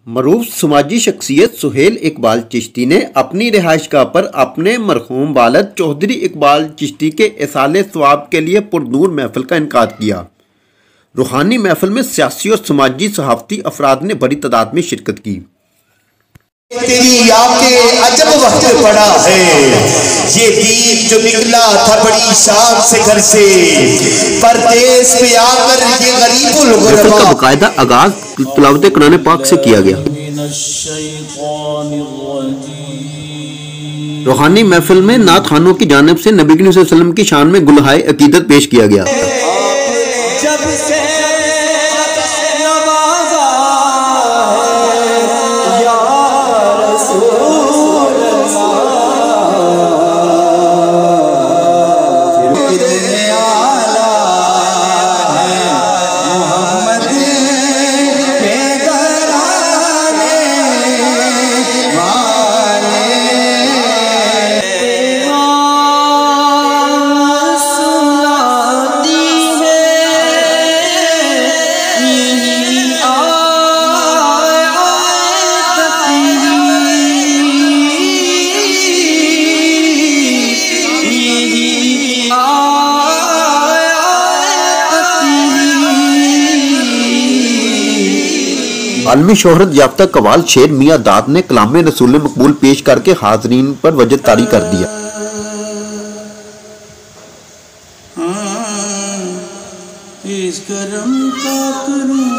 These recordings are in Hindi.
मरूफ समाजी शख्सियत सुहेल इकबाल चिश्ती ने अपनी रिहाइशगाह पर अपने मरहूम वालिद चौधरी इकबाल चिश्ती के इसाले सवाब के लिए पुरनूर महफिल का इनकाद किया। रूहानी महफिल में सियासी और समाजी सहाफ़ती अफराद ने बड़ी तादाद में शिरकत की। तेरी आके अजब वक्त पड़ा है, ये दीन जो निकला था बड़ी शान से घर से, परदेश पे आकर ये गरीबुल गुरबा का बाकायदा आगाज तिलावत कुरान पाक से किया गया। रूहानी महफिल में नात खानों की जानिब से नबी करीम सल्लल्लाहु अलैहि वसल्लम की शान में गुलहाए अकीदत पेश किया गया। आलमी शोहरत याफ्ता कवाल शेर मियाँ दाद ने कलाम रसूल मकबूल पेश करके हाजरीन पर वजह तारी कर दिया। इस करम का करूं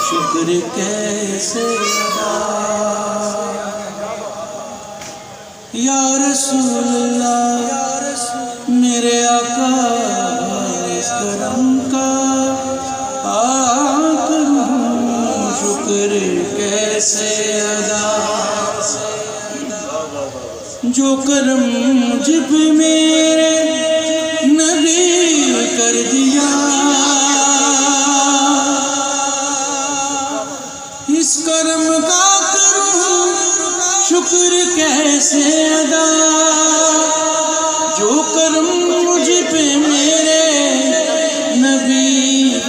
शुक्र कैसे या रसूलल्लाह मेरे आका, इस करम का शुक्र कैसे अदा, जो करम मुझ पे मेरे नबी कर दिया, इस करम का करूं शुक्र कैसे अदा, जो करम मुझ पे मेरे नबी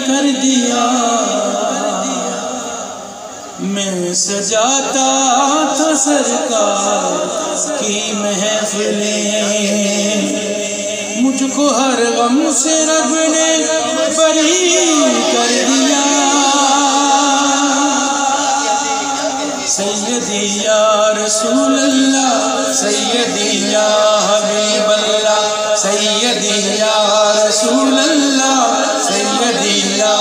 कर दिया। मैं सजाता था सरकार की महफिलें, मुझको हर गम से रब ने बरी कर दिया। सैयदी या रसूल अल्लाह, सैयदी या हबीब अल्लाह, सैयदी या रसूल अल्लाह, सैयदी या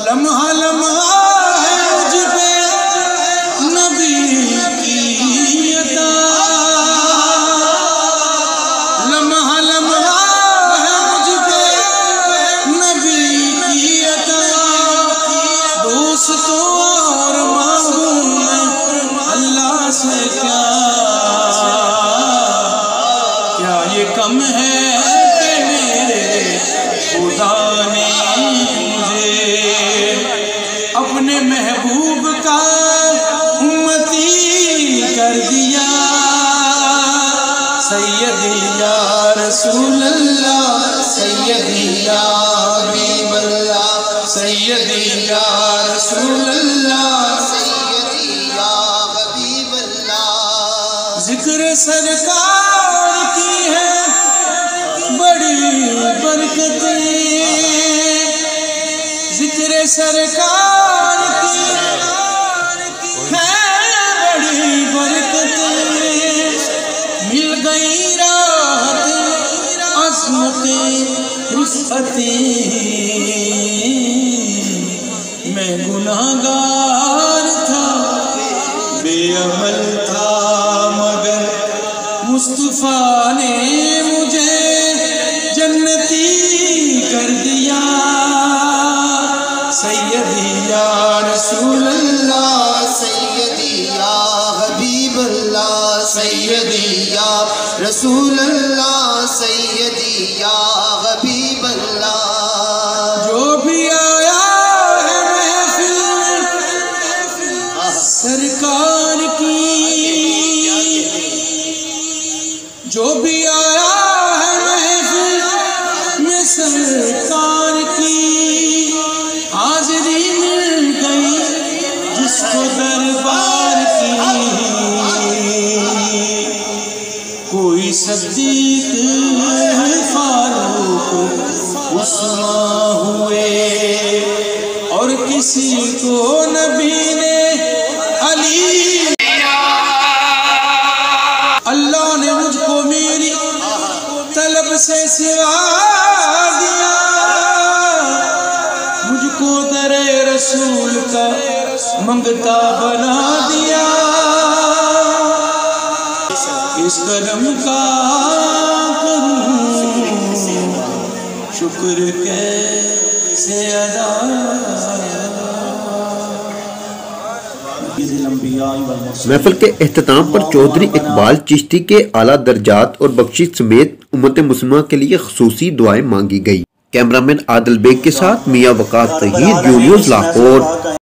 लम्हा लम्हा है मुझ पे नबी की अता, लम्हा लम्हा है मुझ पे नबी की अता, दोस्तों और मांगूं मैं अल्लाह से क्या, क्या ये कम है कि मेरे खुदा ने अपने महबूब का उम्मती कर दिया। सैयदी या रसूल अल्लाह, सैयदी या हबीब अल्लाह, सैयदी या रसूल अल्लाह, सैयदी या हबीब अल्लाह। जिक्र सरकार की है बड़ी बरकतें, जिक्र सरकार मैं गुनाहगार था, बेअमल था, मगर मुस्तफा ने मुझे जन्नती कर दिया। सैयदी या रसूल अल्लाह, सैयदी या हबीब अल्लाह, सैयदी या रसूल अल्लाह, सैयदी या हबीब अल्लाह। जो भी आया है महफिल सरकार की, जो भी आया है महफिल में सरकार की हाजिरी का मंगता बना दिया, इस करम का करूं शुक्र कैसे अदा। महफिल के एख्तिताम पर चौधरी इकबाल चिश्ती के आला दर्जात और बख्शिश समेत उम्मत मुस्लिमा के लिए खुसूसी दुआएं मांगी गई। कैमरामैन आदिल बेग के साथ मियां वकास तहीर, न्यूज़ लाहौर।